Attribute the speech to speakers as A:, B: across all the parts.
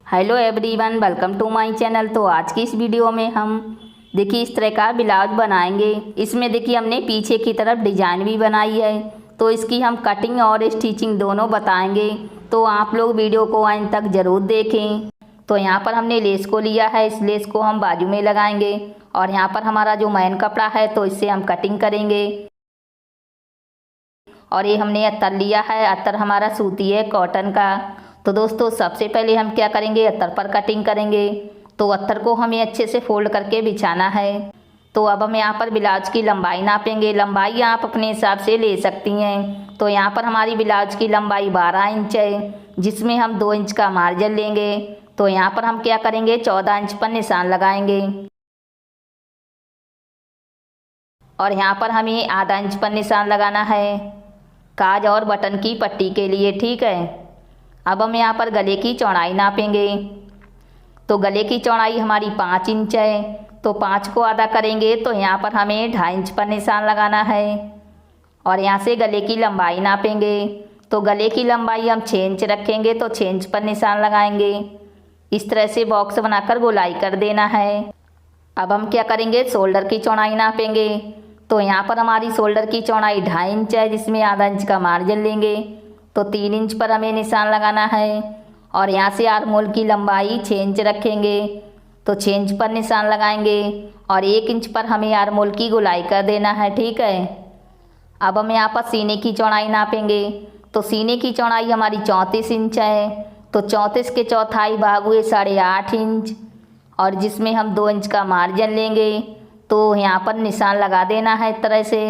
A: Hello everyone, welcome to my channel. तो आज की इस वीडियो में हम देखिए इस तरह का ब्लाउज बनाएंगे। इसमें देखिए हमने पीछे की तरफ डिजाइन भी बनाई है, तो इसकी हम कटिंग और स्टिचिंग दोनों बताएंगे। तो आप लोग वीडियो को अंत तक ज़रूर देखें। तो यहाँ पर हमने लेस को लिया है, इस लेस को हम बाजू में लगाएंगे और यहाँ पर हमारा जो मेन कपड़ा है तो इससे हम कटिंग करेंगे। और ये हमने अत्तर लिया है, अत्तर हमारा सूती है कॉटन का। तो दोस्तों सबसे पहले हम क्या करेंगे, अत्तर पर कटिंग करेंगे। तो अत्तर को हमें अच्छे से फोल्ड करके बिछाना है। तो अब हम यहाँ पर ब्लाउज की लंबाई नापेंगे। लंबाई आप अपने हिसाब से ले सकती हैं। तो यहाँ पर हमारी ब्लाउज की लंबाई 12 इंच है, जिसमें हम 2 इंच का मार्जिन लेंगे। तो यहाँ पर हम क्या करेंगे, 14 इंच पर निशान लगाएंगे और यहाँ पर हमें आधा इंच पर निशान लगाना है काज और बटन की पट्टी के लिए। ठीक है, अब हम यहाँ पर गले की चौड़ाई नापेंगे। तो गले की चौड़ाई हमारी 5 इंच है, तो 5 को आधा करेंगे तो यहाँ पर हमें 2.5 इंच पर निशान लगाना है। और यहाँ से गले की लंबाई नापेंगे। तो गले की लंबाई हम 6 इंच रखेंगे, तो 6 इंच पर निशान लगाएंगे। इस तरह से बॉक्स बनाकर गोलाई कर देना है। अब हम क्या करेंगे, शोल्डर की चौड़ाई नापेंगे। तो यहाँ पर हमारी शोल्डर की चौड़ाई 2.5 इंच है, जिसमें आधा इंच का मार्जिन लेंगे। तो 3 इंच पर हमें निशान लगाना है। और यहाँ से आर्म होल की लंबाई 6 इंच रखेंगे, तो 6 इंच पर निशान लगाएंगे और 1 इंच पर हमें आर्म होल की गोलाई कर देना है। ठीक है, अब हम यहाँ पर सीने की चौड़ाई नापेंगे। तो सीने की चौड़ाई हमारी 34 इंच है, तो 34 के चौथाई भाग हुए 8.5 इंच और जिसमें हम 2 इंच का मार्जिन लेंगे। तो यहाँ पर निशान लगा देना है इस तरह से।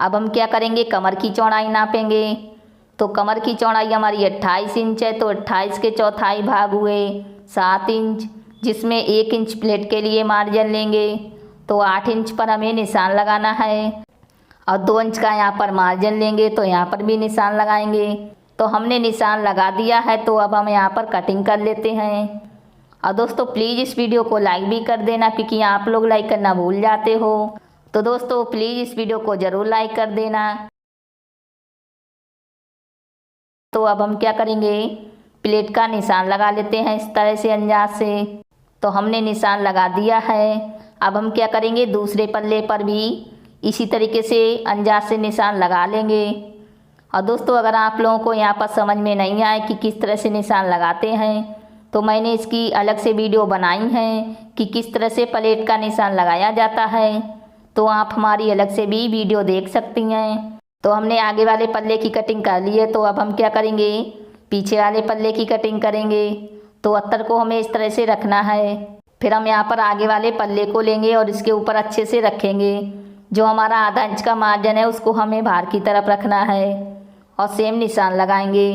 A: अब हम क्या करेंगे, कमर की चौड़ाई नापेंगे। तो कमर की चौड़ाई हमारी 28 इंच है, तो 28 के चौथाई भाग हुए 7 इंच, जिसमें 1 इंच प्लेट के लिए मार्जिन लेंगे। तो 8 इंच पर हमें निशान लगाना है और 2 इंच का यहाँ पर मार्जिन लेंगे, तो यहाँ पर भी निशान लगाएंगे। तो हमने निशान लगा दिया है, तो अब हम यहाँ पर कटिंग कर लेते हैं। और दोस्तों प्लीज़ इस वीडियो को लाइक भी कर देना, क्योंकि आप लोग लाइक करना भूल जाते हो। तो दोस्तों प्लीज़ इस वीडियो को ज़रूर लाइक कर देना। तो अब हम क्या करेंगे, प्लेट का निशान लगा लेते हैं इस तरह से अंदाज से। तो हमने निशान लगा दिया है। अब हम क्या करेंगे, दूसरे पल्ले पर भी इसी तरीके से अंदाज से निशान लगा लेंगे। और दोस्तों अगर आप लोगों को यहाँ पर समझ में नहीं आए कि किस तरह से निशान लगाते हैं, तो मैंने इसकी अलग से वीडियो बनाई है कि किस तरह से प्लेट का निशान लगाया जाता है। तो आप हमारी अलग से भी वीडियो देख सकती हैं। तो हमने आगे वाले पल्ले की कटिंग कर ली है, तो अब हम क्या करेंगे, पीछे वाले पल्ले की कटिंग करेंगे। तो अत्तर को हमें इस तरह से रखना है। फिर हम यहाँ पर आगे वाले पल्ले को लेंगे और इसके ऊपर अच्छे से रखेंगे। जो हमारा आधा इंच का मार्जिन है उसको हमें बाहर की तरफ रखना है और सेम निशान लगाएंगे।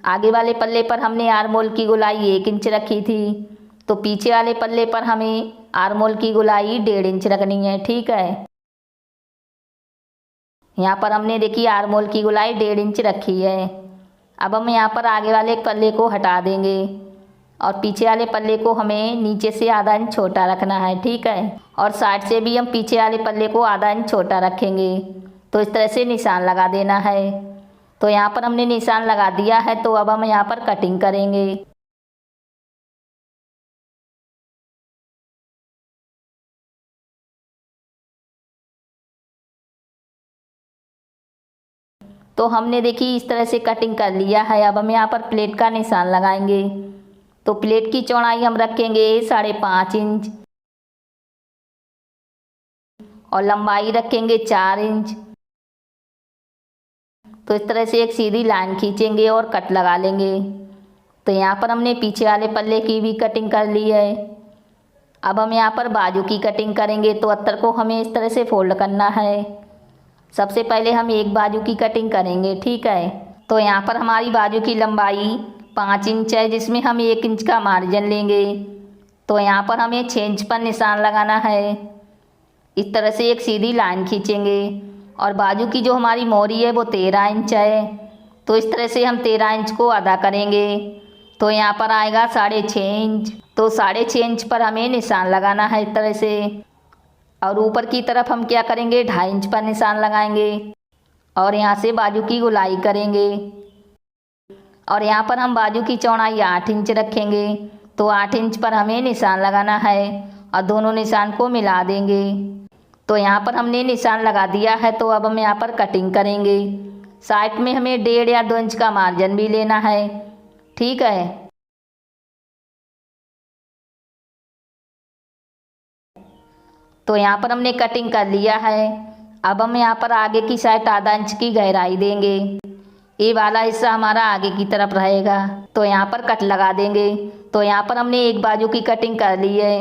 A: आगे वाले पल्ले पर हमने आर्म होल की गोलाई 1 इंच रखी थी, तो पीछे वाले पल्ले पर हमें आर्म होल की गोलाई 1.5 इंच रखनी है। ठीक है, यहाँ पर हमने देखिए आर्म होल की गोलाई 1.5 इंच रखी है। अब हम यहाँ पर आगे वाले पल्ले को हटा देंगे और पीछे वाले पल्ले को हमें नीचे से आधा इंच छोटा रखना है। ठीक है, और साइड से भी हम पीछे वाले पल्ले को आधा इंच छोटा रखेंगे। तो इस तरह से निशान लगा देना है। तो यहाँ पर हमने निशान लगा दिया है, तो अब हम यहाँ पर कटिंग करेंगे। तो हमने देखिए इस तरह से कटिंग कर लिया है। अब हम यहाँ पर प्लेट का निशान लगाएंगे। तो प्लेट की चौड़ाई हम रखेंगे 5.5 इंच और लंबाई रखेंगे 4 इंच। तो इस तरह से एक सीधी लाइन खींचेंगे और कट लगा लेंगे। तो यहाँ पर हमने पीछे वाले पल्ले की भी कटिंग कर ली है। अब हम यहाँ पर बाजू की कटिंग करेंगे। तो अत्तर को हमें इस तरह से फोल्ड करना है। सबसे पहले हम एक बाजू की कटिंग करेंगे। ठीक है, तो यहाँ पर हमारी बाजू की लंबाई 5 इंच है, जिसमें हम 1 इंच का मार्जिन लेंगे। तो यहाँ पर हमें 6 इंच पर निशान लगाना है। इस तरह से एक सीधी लाइन खींचेंगे और बाजू की जो हमारी मोहरी है वो 13 इंच है। तो इस तरह से हम 13 इंच को आधा करेंगे, तो यहाँ पर आएगा 6.5 इंच। तो 6.5 इंच पर हमें निशान लगाना है इस तरह से। और ऊपर की तरफ हम क्या करेंगे, 2.5 इंच पर निशान लगाएंगे और यहाँ से बाजू की गोलाई करेंगे। और यहाँ पर हम बाजू की चौड़ाई 8 इंच रखेंगे। तो 8 इंच पर हमें निशान लगाना है और दोनों निशान को मिला देंगे। तो यहाँ पर हमने निशान लगा दिया है, तो अब हम यहाँ पर कटिंग करेंगे। साइड में हमें 1.5 या 2 इंच का मार्जिन भी लेना है, ठीक है। तो यहाँ पर हमने कटिंग कर लिया है। अब हम यहाँ पर आगे की साइड आधा इंच की गहराई देंगे। ये वाला हिस्सा हमारा आगे की तरफ रहेगा, तो यहाँ पर कट लगा देंगे। तो यहाँ पर हमने एक बाजू की कटिंग कर ली है।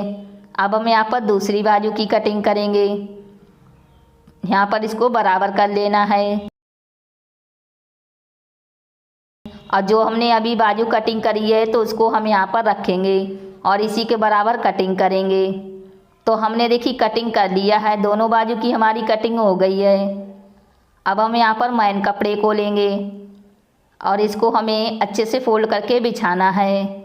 A: अब हम यहाँ पर दूसरी बाजू की कटिंग करेंगे। यहाँ पर इसको बराबर कर लेना है और जो हमने अभी बाजू कटिंग करी है तो उसको हम यहाँ पर रखेंगे और इसी के बराबर कटिंग करेंगे। तो हमने देखी कटिंग कर लिया है, दोनों बाजू की हमारी कटिंग हो गई है। अब हम यहाँ पर मैन कपड़े को लेंगे और इसको हमें अच्छे से फोल्ड करके बिछाना है।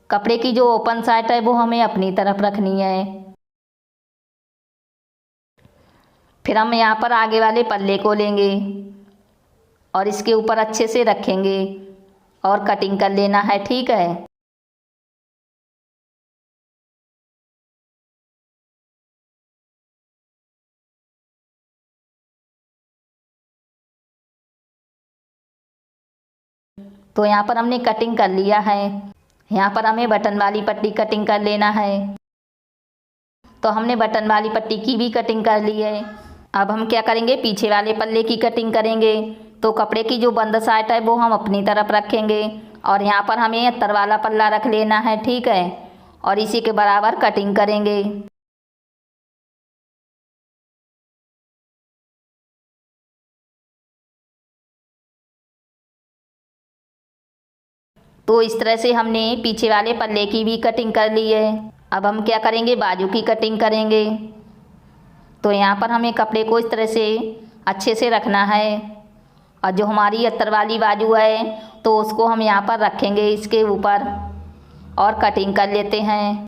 A: कपड़े की जो ओपन साइड है वो हमें अपनी तरफ रखनी है। फिर हम यहाँ पर आगे वाले पल्ले को लेंगे और इसके ऊपर अच्छे से रखेंगे और कटिंग कर लेना है, ठीक है। तो यहाँ पर हमने कटिंग कर लिया है। यहाँ पर हमें बटन वाली पट्टी कटिंग कर लेना है। तो हमने बटन वाली पट्टी की भी कटिंग कर ली है। अब हम क्या करेंगे, पीछे वाले पल्ले की कटिंग करेंगे। तो कपड़े की जो बंद साइड है वो हम अपनी तरफ रखेंगे और यहाँ पर हमें अस्तर वाला पल्ला रख लेना है, ठीक है, और इसी के बराबर कटिंग करेंगे। तो इस तरह से हमने पीछे वाले पल्ले की भी कटिंग कर ली है। अब हम क्या करेंगे, बाजू की कटिंग करेंगे। तो यहाँ पर हमें कपड़े को इस तरह से अच्छे से रखना है और जो हमारी अस्तर वाली बाजू है तो उसको हम यहाँ पर रखेंगे इसके ऊपर और कटिंग कर लेते हैं।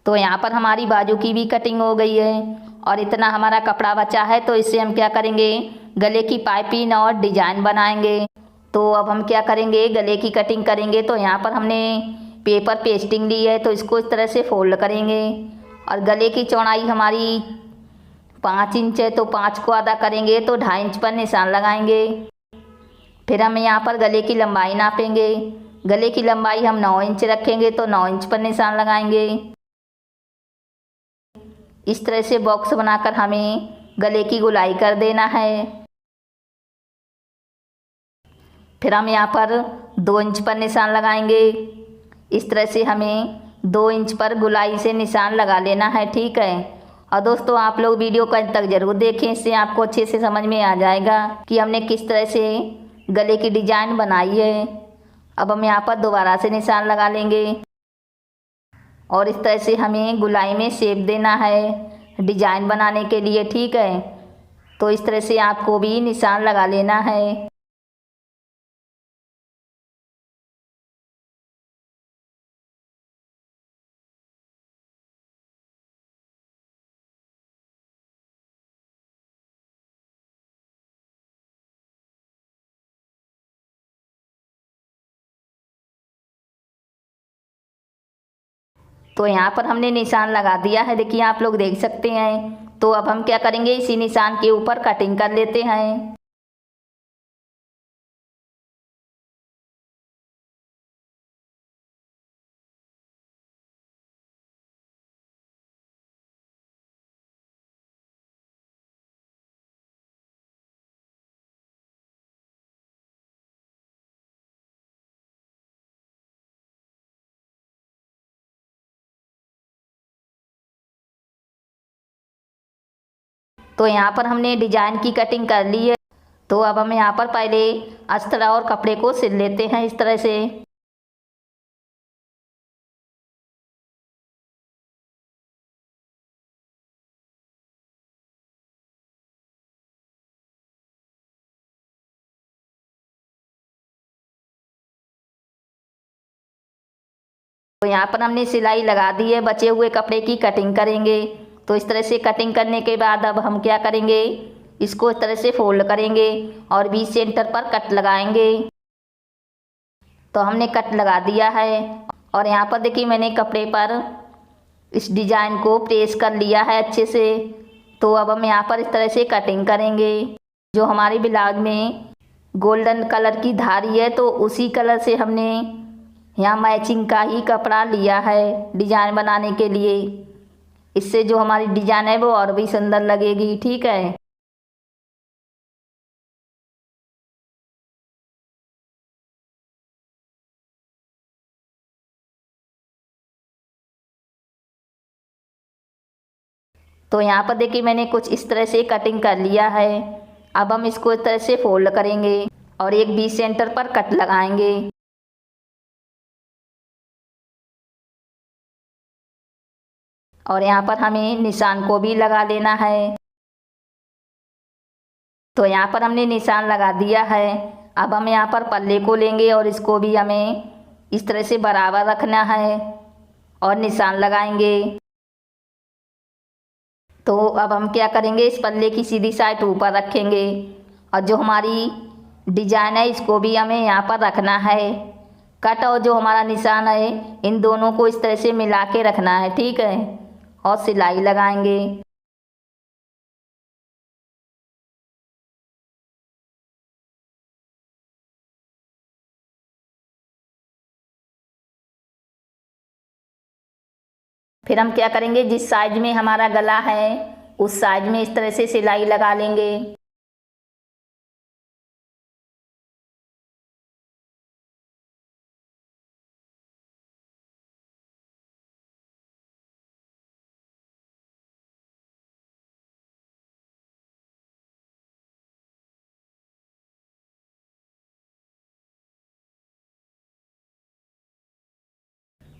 A: तो यहाँ पर हमारी बाजू की भी कटिंग हो गई है और इतना हमारा कपड़ा बचा है। तो इससे हम क्या करेंगे, गले की पाइपिंग और डिजाइन बनाएंगे। तो अब हम क्या करेंगे, गले की कटिंग करेंगे। तो यहाँ पर हमने पेपर पेस्टिंग ली है, तो इसको इस तरह से फोल्ड करेंगे और गले की चौड़ाई हमारी 5 इंच है, तो 5 को आधा करेंगे तो 2.5 इंच पर निशान लगाएंगे। फिर हम यहाँ पर गले की लंबाई नापेंगे। गले की लंबाई हम 9 इंच रखेंगे, तो 9 इंच पर निशान लगाएंगे। इस तरह से बॉक्स बनाकर हमें गले की गोलाई कर देना है। फिर हम यहाँ पर 2 इंच पर निशान लगाएंगे। इस तरह से हमें 2 इंच पर गोलाई से निशान लगा लेना है, ठीक है। और दोस्तों, आप लोग वीडियो को अंत तक ज़रूर देखें, इससे आपको अच्छे से समझ में आ जाएगा कि हमने किस तरह से गले की डिजाइन बनाई है। अब हम यहाँ पर दोबारा से निशान लगा लेंगे और इस तरह से हमें गोलाई में शेप देना है डिजाइन बनाने के लिए, ठीक है। तो इस तरह से आपको भी निशान लगा लेना है। तो यहाँ पर हमने निशान लगा दिया है, देखिए आप लोग देख सकते हैं। तो अब हम क्या करेंगे, इसी निशान के ऊपर कटिंग कर लेते हैं। तो यहाँ पर हमने डिजाइन की कटिंग कर ली है। तो अब हम यहाँ पर पहले अस्तर और कपड़े को सिल लेते हैं इस तरह से। तो यहाँ पर हमने सिलाई लगा दी है, बचे हुए कपड़े की कटिंग करेंगे। तो इस तरह से कटिंग करने के बाद अब हम क्या करेंगे, इसको इस तरह से फोल्ड करेंगे और बीच सेंटर पर कट लगाएंगे। तो हमने कट लगा दिया है और यहाँ पर देखिए मैंने कपड़े पर इस डिज़ाइन को प्रेस कर लिया है अच्छे से। तो अब हम यहाँ पर इस तरह से कटिंग करेंगे। जो हमारे ब्लाउज में गोल्डन कलर की धारी है तो उसी कलर से हमने यहाँ मैचिंग का ही कपड़ा लिया है डिज़ाइन बनाने के लिए। इससे जो हमारी डिज़ाइन है वो और भी सुंदर लगेगी, ठीक है। तो यहाँ पर देखिए मैंने कुछ इस तरह से कटिंग कर लिया है। अब हम इसको इस तरह से फोल्ड करेंगे और एक बीच सेंटर पर कट लगाएंगे। और यहाँ पर हमें निशान को भी लगा लेना है। तो यहाँ पर हमने निशान लगा दिया है। अब हम यहाँ पर पल्ले को लेंगे और इसको भी हमें इस तरह से बराबर रखना है और निशान लगाएंगे। तो अब हम क्या करेंगे, इस पल्ले की सीधी साइड ऊपर रखेंगे और जो हमारी डिजाइन है इसको भी हमें यहाँ पर रखना है। कट और जो हमारा निशान है इन दोनों को इस तरह से मिला के रखना है, ठीक है। और सिलाई लगाएंगे। फिर हम क्या करेंगे, जिस साइज में हमारा गला है उस साइज में इस तरह से सिलाई लगा लेंगे।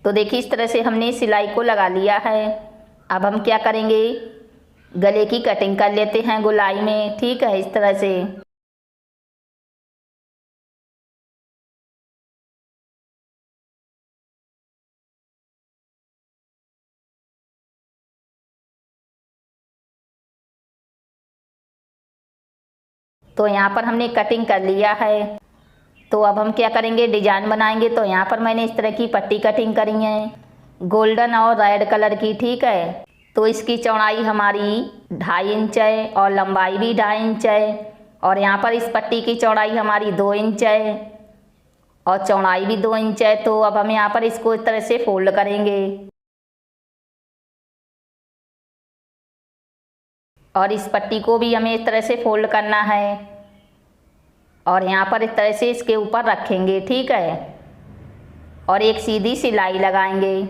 A: तो देखिए इस तरह से हमने सिलाई को लगा लिया है। अब हम क्या करेंगे, गले की कटिंग कर लेते हैं गोलाई में, ठीक है, इस तरह से। तो यहाँ पर हमने कटिंग कर लिया है। तो अब हम क्या करेंगे, डिजाइन बनाएंगे। तो यहाँ पर मैंने इस तरह की पट्टी कटिंग करी है गोल्डन और रेड कलर की, ठीक है। तो इसकी चौड़ाई हमारी 2.5 इंच है और लंबाई भी 2.5 इंच है। और यहाँ पर इस पट्टी की चौड़ाई हमारी 2 इंच है और चौड़ाई भी 2 इंच है। तो अब हम यहाँ पर इसको इस तरह से फोल्ड करेंगे और इस पट्टी को भी हमें इस तरह से फोल्ड करना है और यहाँ पर इस तरह से इसके ऊपर रखेंगे, ठीक है। और एक सीधी सिलाई लगाएंगे।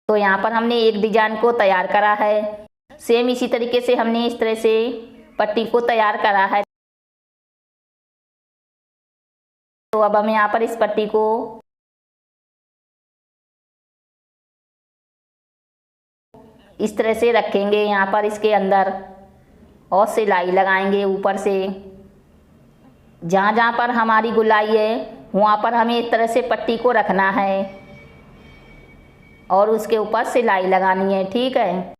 A: तो यहाँ पर हमने एक डिजाइन को तैयार करा है। सेम इसी तरीके से हमने इस तरह से पट्टी को तैयार करा है। तो अब हम यहाँ पर इस पट्टी को इस तरह से रखेंगे यहाँ पर इसके अंदर और सिलाई लगाएंगे ऊपर से। जहाँ जहाँ पर हमारी गुलाई है वहाँ पर हमें इस तरह से पट्टी को रखना है और उसके ऊपर सिलाई लगानी है, ठीक है।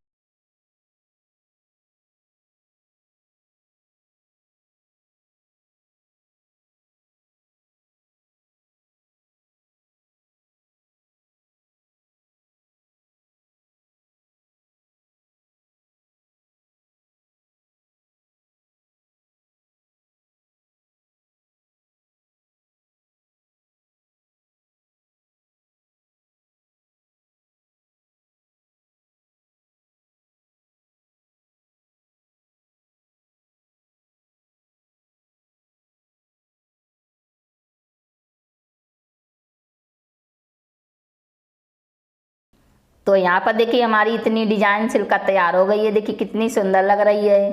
A: तो यहाँ पर देखिए हमारी इतनी डिजाइन सिल्क तैयार हो गई है, देखिए कितनी सुंदर लग रही है।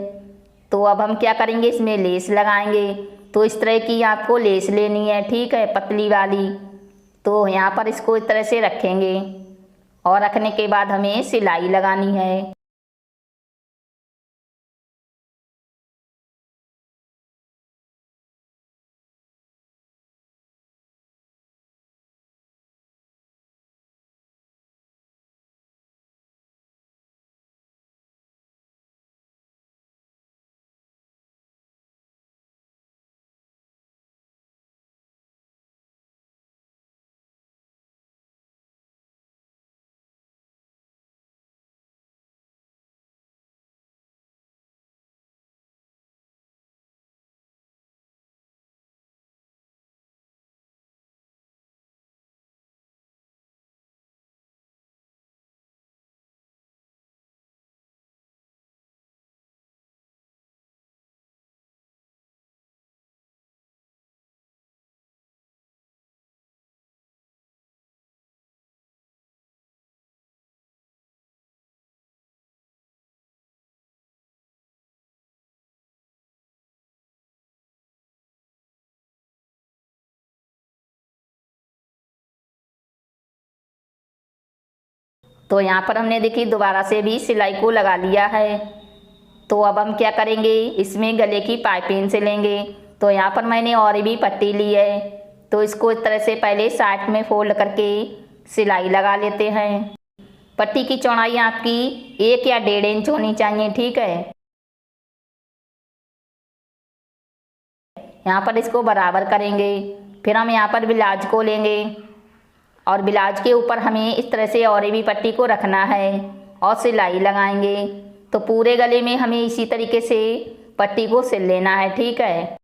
A: तो अब हम क्या करेंगे, इसमें लेस लगाएंगे। तो इस तरह की आपको लेस लेनी है, ठीक है, पतली वाली। तो यहाँ पर इसको इस तरह से रखेंगे और रखने के बाद हमें सिलाई लगानी है। तो यहाँ पर हमने देखिए दोबारा से भी सिलाई को लगा लिया है। तो अब हम क्या करेंगे, इसमें गले की पाइपिंग से लेंगे। तो यहाँ पर मैंने और भी पट्टी ली है, तो इसको इस तरह से पहले साइड में फोल्ड करके सिलाई लगा लेते हैं। पट्टी की चौड़ाई आपकी 1 या 1.5 इंच होनी चाहिए, ठीक है। यहाँ पर इसको बराबर करेंगे। फिर हम यहाँ पर ब्लाउज को लेंगे और ब्लाउज के ऊपर हमें इस तरह से और भी पट्टी को रखना है और सिलाई लगाएंगे। तो पूरे गले में हमें इसी तरीके से पट्टी को सिल लेना है, ठीक है।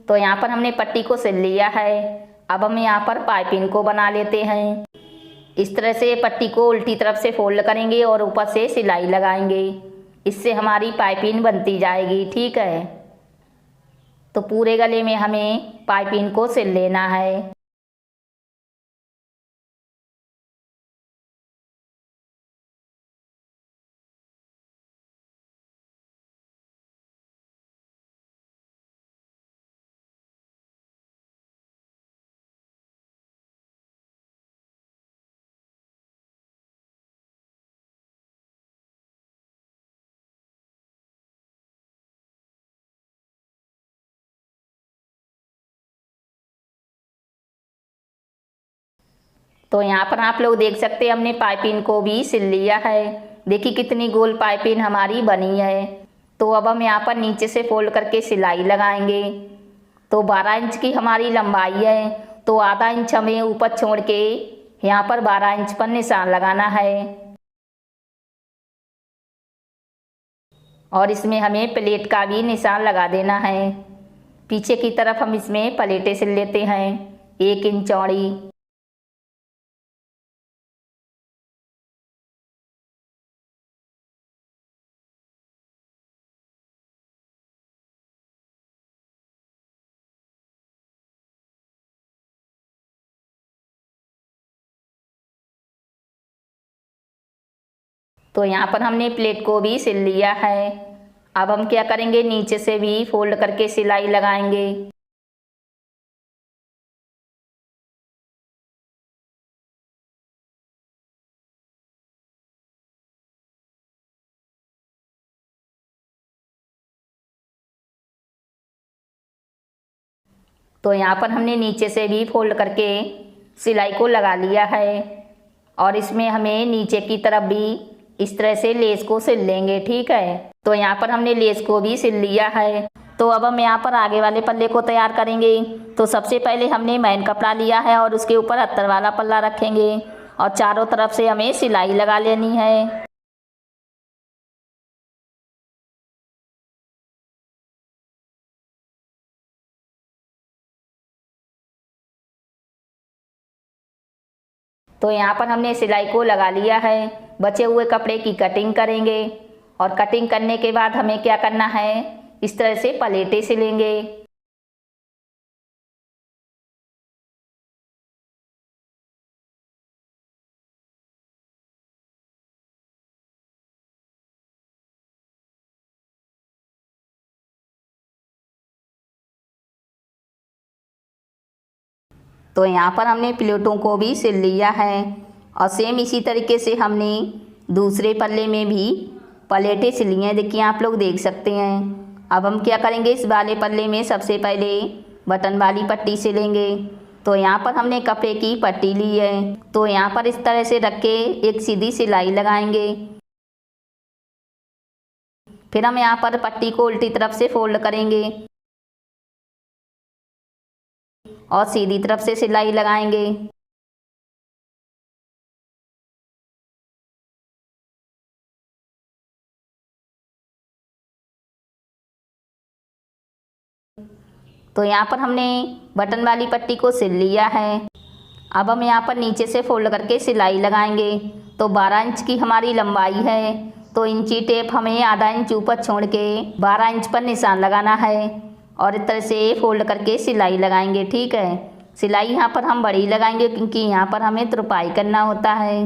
A: तो यहाँ पर हमने पट्टी को सिल लिया है। अब हम यहाँ पर पाइपिंग को बना लेते हैं। इस तरह से पट्टी को उल्टी तरफ से फोल्ड करेंगे और ऊपर से सिलाई लगाएंगे। इससे हमारी पाइपिंग बनती जाएगी, ठीक है। तो पूरे गले में हमें पाइपिंग को सिल लेना है। तो यहाँ पर आप लोग देख सकते हैं हमने पाइपिंग को भी सिल लिया है। देखिए कितनी गोल पाइपिंग हमारी बनी है। तो अब हम यहाँ पर नीचे से फोल्ड करके सिलाई लगाएंगे। तो 12 इंच की हमारी लंबाई है, तो आधा इंच हमें ऊपर छोड़ के यहाँ पर 12 इंच पर निशान लगाना है। और इसमें हमें प्लेट का भी निशान लगा देना है। पीछे की तरफ हम इसमें प्लेटें सिल लेते हैं 1 इंच चौड़ी। तो यहाँ पर हमने प्लेट को भी सिल लिया है। अब हम क्या करेंगे, नीचे से भी फोल्ड करके सिलाई लगाएंगे। तो यहाँ पर हमने नीचे से भी फोल्ड करके सिलाई को लगा लिया है और इसमें हमें नीचे की तरफ भी इस तरह से लेस को सिल लेंगे, ठीक है। तो यहाँ पर हमने लेस को भी सिल लिया है। तो अब हम यहाँ पर आगे वाले पल्ले को तैयार करेंगे। तो सबसे पहले हमने मैन कपड़ा लिया है और उसके ऊपर अस्तर वाला पल्ला रखेंगे और चारों तरफ से हमें सिलाई लगा लेनी है। तो यहाँ पर हमने सिलाई को लगा लिया है। बचे हुए कपड़े की कटिंग करेंगे और कटिंग करने के बाद हमें क्या करना है, इस तरह से प्लेटें सिलेंगे। तो यहाँ पर हमने प्लेटों को भी सिल लिया है और सेम इसी तरीके से हमने दूसरे पल्ले में भी प्लेटें सिली हैं। देखिए आप लोग देख सकते हैं। अब हम क्या करेंगे, इस वाले पल्ले में सबसे पहले बटन वाली पट्टी सिलेंगे। तो यहाँ पर हमने कपड़े की पट्टी ली है, तो यहाँ पर इस तरह से रख के एक सीधी सिलाई लगाएंगे। फिर हम यहाँ पर पट्टी को उल्टी तरफ से फोल्ड करेंगे और सीधी तरफ से सिलाई लगाएंगे। तो यहाँ पर हमने बटन वाली पट्टी को सिल लिया है। अब हम यहाँ पर नीचे से फोल्ड करके सिलाई लगाएंगे। तो 12 इंच की हमारी लंबाई है, तो इंची टेप हमें आधा इंच ऊपर छोड़ के 12 इंच पर निशान लगाना है और इस तरह से फोल्ड करके सिलाई लगाएंगे, ठीक है। सिलाई यहाँ पर हम बड़ी लगाएंगे क्योंकि यहाँ पर हमें तुरपाई करना होता है।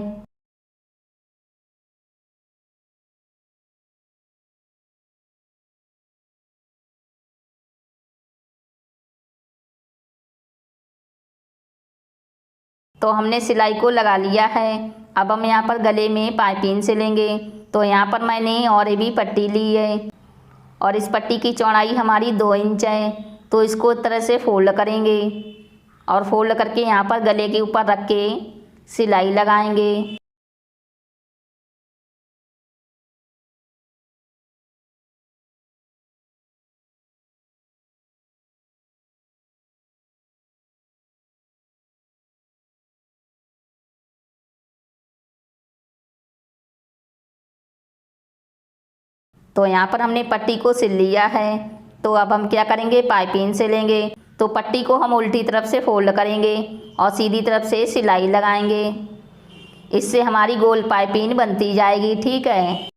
A: तो हमने सिलाई को लगा लिया है। अब हम यहाँ पर गले में पाइपिंग सिलेंगे। तो यहाँ पर मैंने और भी पट्टी ली है और इस पट्टी की चौड़ाई हमारी 2 इंच है। तो इसको इस तरह से फोल्ड करेंगे और फोल्ड करके यहाँ पर गले के ऊपर रख के सिलाई लगाएंगे। तो यहाँ पर हमने पट्टी को सिल लिया है। तो अब हम क्या करेंगे, पाइपिंग सिलेंगे। तो पट्टी को हम उल्टी तरफ से फोल्ड करेंगे और सीधी तरफ से सिलाई लगाएंगे। इससे हमारी गोल पाइपिंग बनती जाएगी, ठीक है।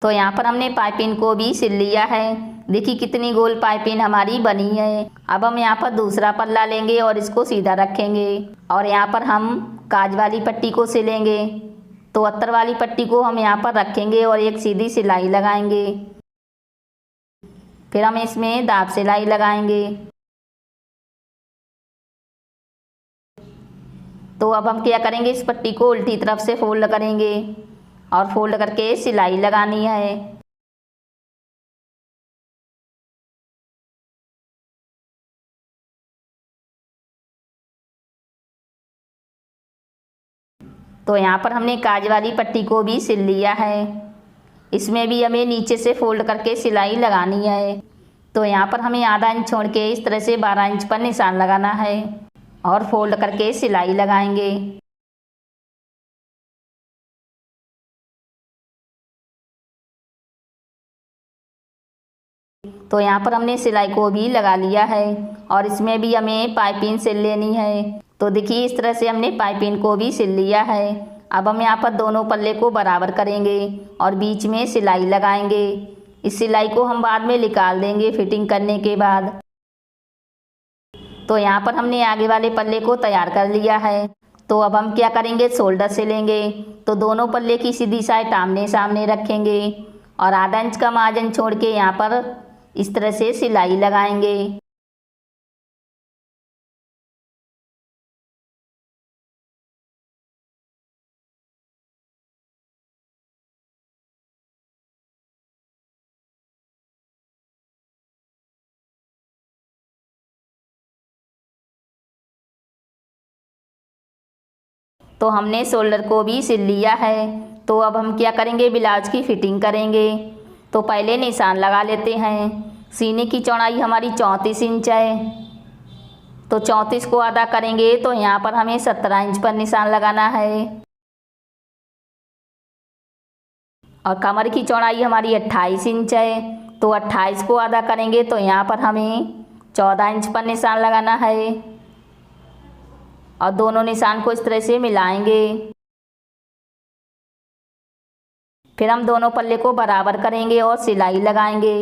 A: तो यहाँ पर हमने पाइपिंग को भी सिल लिया है। देखिए कितनी गोल पाइपिंग हमारी बनी है। अब हम यहाँ पर दूसरा पल्ला लेंगे और इसको सीधा रखेंगे और यहाँ पर हम काज वाली पट्टी को सिलेंगे। तो अस्तर वाली पट्टी को हम यहाँ पर रखेंगे और एक सीधी सिलाई लगाएंगे। फिर हम इसमें दाब सिलाई लगाएंगे। तो अब हम क्या करेंगे, इस पट्टी को उल्टी तरफ से फोल्ड करेंगे और फोल्ड करके सिलाई लगानी है। तो यहाँ पर हमने काज वाली पट्टी को भी सिल लिया है। इसमें भी हमें नीचे से फोल्ड करके सिलाई लगानी है। तो यहाँ पर हमें आधा इंच छोड़ के इस तरह से 12 इंच पर निशान लगाना है और फोल्ड करके सिलाई लगाएंगे। तो यहाँ पर हमने सिलाई को भी लगा लिया है और इसमें भी हमें पाइपिंग सिल लेनी है। तो देखिए इस तरह से हमने पाइपिंग को भी सिल लिया है। अब हम यहाँ पर दोनों पल्ले को बराबर करेंगे और बीच में सिलाई लगाएंगे। इस सिलाई को हम बाद में निकाल देंगे फिटिंग करने के बाद। तो यहाँ पर हमने आगे वाले पल्ले को तैयार कर लिया है। तो अब हम क्या करेंगे, शोल्डर सिलेंगे। तो दोनों पल्ले की सीधी साइड आमने सामने रखेंगे और आधा इंच का मार्जिन छोड़ के यहाँ पर इस तरह से सिलाई लगाएंगे। तो हमने शोल्डर को भी सिल लिया है। तो अब हम क्या करेंगे, ब्लाउज की फिटिंग करेंगे। तो पहले निशान लगा लेते हैं। सीने की चौड़ाई हमारी 34 इंच है। तो 34 को आधा करेंगे तो यहाँ पर हमें 17 इंच पर निशान लगाना है। और कमर की चौड़ाई हमारी 28 इंच है। तो 28 को आधा करेंगे तो यहाँ पर हमें 14 इंच पर निशान लगाना है और दोनों निशान को इस तरह से मिलाएंगे। फिर हम दोनों पल्ले को बराबर करेंगे और सिलाई लगाएंगे।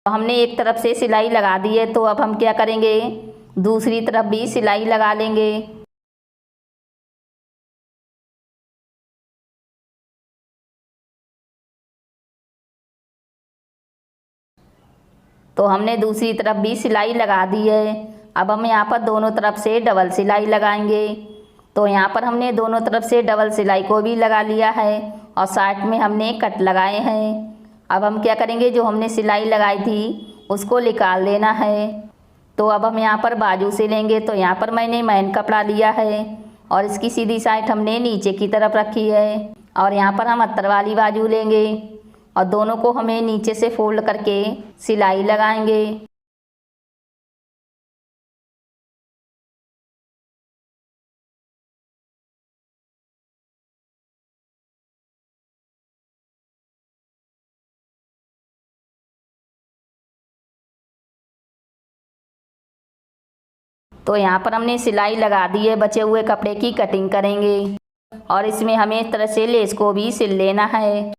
A: तो हमने एक तरफ से सिलाई लगा दी है। तो अब हम क्या करेंगे, दूसरी तरफ भी सिलाई लगा लेंगे। तो हमने दूसरी तरफ भी सिलाई लगा दी है। अब हम यहाँ पर दोनों तरफ से डबल सिलाई लगाएंगे। तो यहाँ पर हमने दोनों तरफ से डबल सिलाई को भी लगा लिया है और साइड में हमने कट लगाए हैं। अब हम क्या करेंगे, जो हमने सिलाई लगाई थी उसको निकाल देना है। तो अब हम यहाँ पर बाजू सिलेंगे। तो यहाँ पर मैंने मेन कपड़ा लिया है और इसकी सीधी साइड हमने नीचे की तरफ रखी है और यहाँ पर हम अस्तर वाली बाजू लेंगे और दोनों को हमें नीचे से फोल्ड करके सिलाई लगाएंगे। तो यहाँ पर हमने सिलाई लगा दी है। बचे हुए कपड़े की कटिंग करेंगे और इसमें हमें इस तरह से लेस को भी सिल लेना है।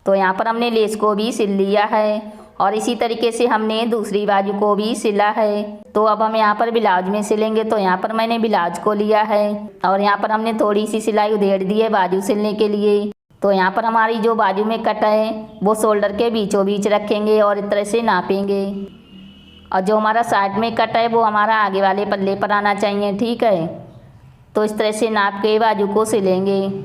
A: तो यहाँ पर हमने लेस को भी सिल लिया है और इसी तरीके से हमने दूसरी बाजू को भी सिला है। तो अब हम यहाँ पर ब्लाउज में सिलेंगे। तो यहाँ पर मैंने ब्लाउज को लिया है और यहाँ पर हमने थोड़ी सी सिलाई उधेड़ दी है बाजू सिलने के लिए। तो यहाँ पर हमारी जो बाजू में कट है वो शोल्डर के बीचों बीच रखेंगे और इस तरह से नापेंगे और जो हमारा साइड में कट है वो हमारा आगे वाले पल्ले पर आना चाहिए, ठीक है। तो इस तरह से नाप के बाजू को सिलेंगे।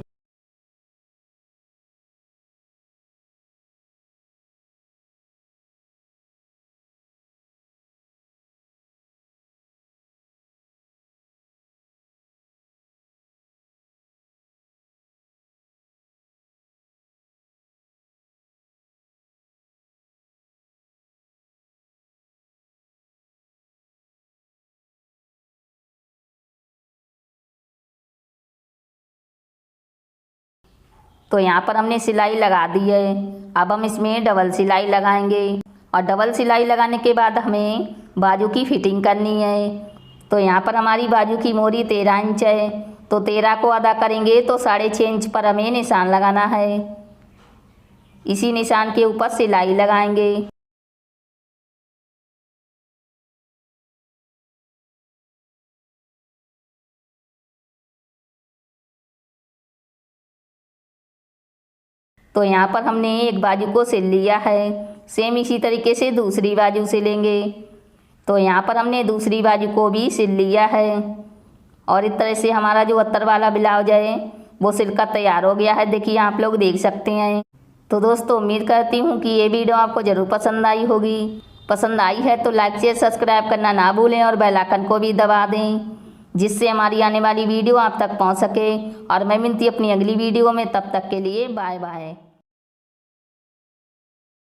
A: तो यहाँ पर हमने सिलाई लगा दी है। अब हम इसमें डबल सिलाई लगाएंगे और डबल सिलाई लगाने के बाद हमें बाजू की फिटिंग करनी है। तो यहाँ पर हमारी बाजू की मोरी 13 इंच है। तो 13 को अदा करेंगे तो 6.5 इंच पर हमें निशान लगाना है। इसी निशान के ऊपर सिलाई लगाएंगे। तो यहाँ पर हमने एक बाजू को सिल लिया है। सेम इसी तरीके से दूसरी बाजू सिलेंगे। तो यहाँ पर हमने दूसरी बाजू को भी सिल लिया है और इस तरह से हमारा जो अस्तर वाला ब्लाउज है वो सिलकर तैयार हो गया है। देखिए आप लोग देख सकते हैं। तो दोस्तों उम्मीद करती हूँ कि ये वीडियो आपको ज़रूर पसंद आई होगी। पसंद आई है तो लाइक शेयर सब्सक्राइब करना ना भूलें और बेल आइकन को भी दबा दें, जिससे हमारी आने वाली वीडियो आप तक पहुँच सके। और मैं मिलती अपनी अगली वीडियो में, तब तक के लिए बाय बाय।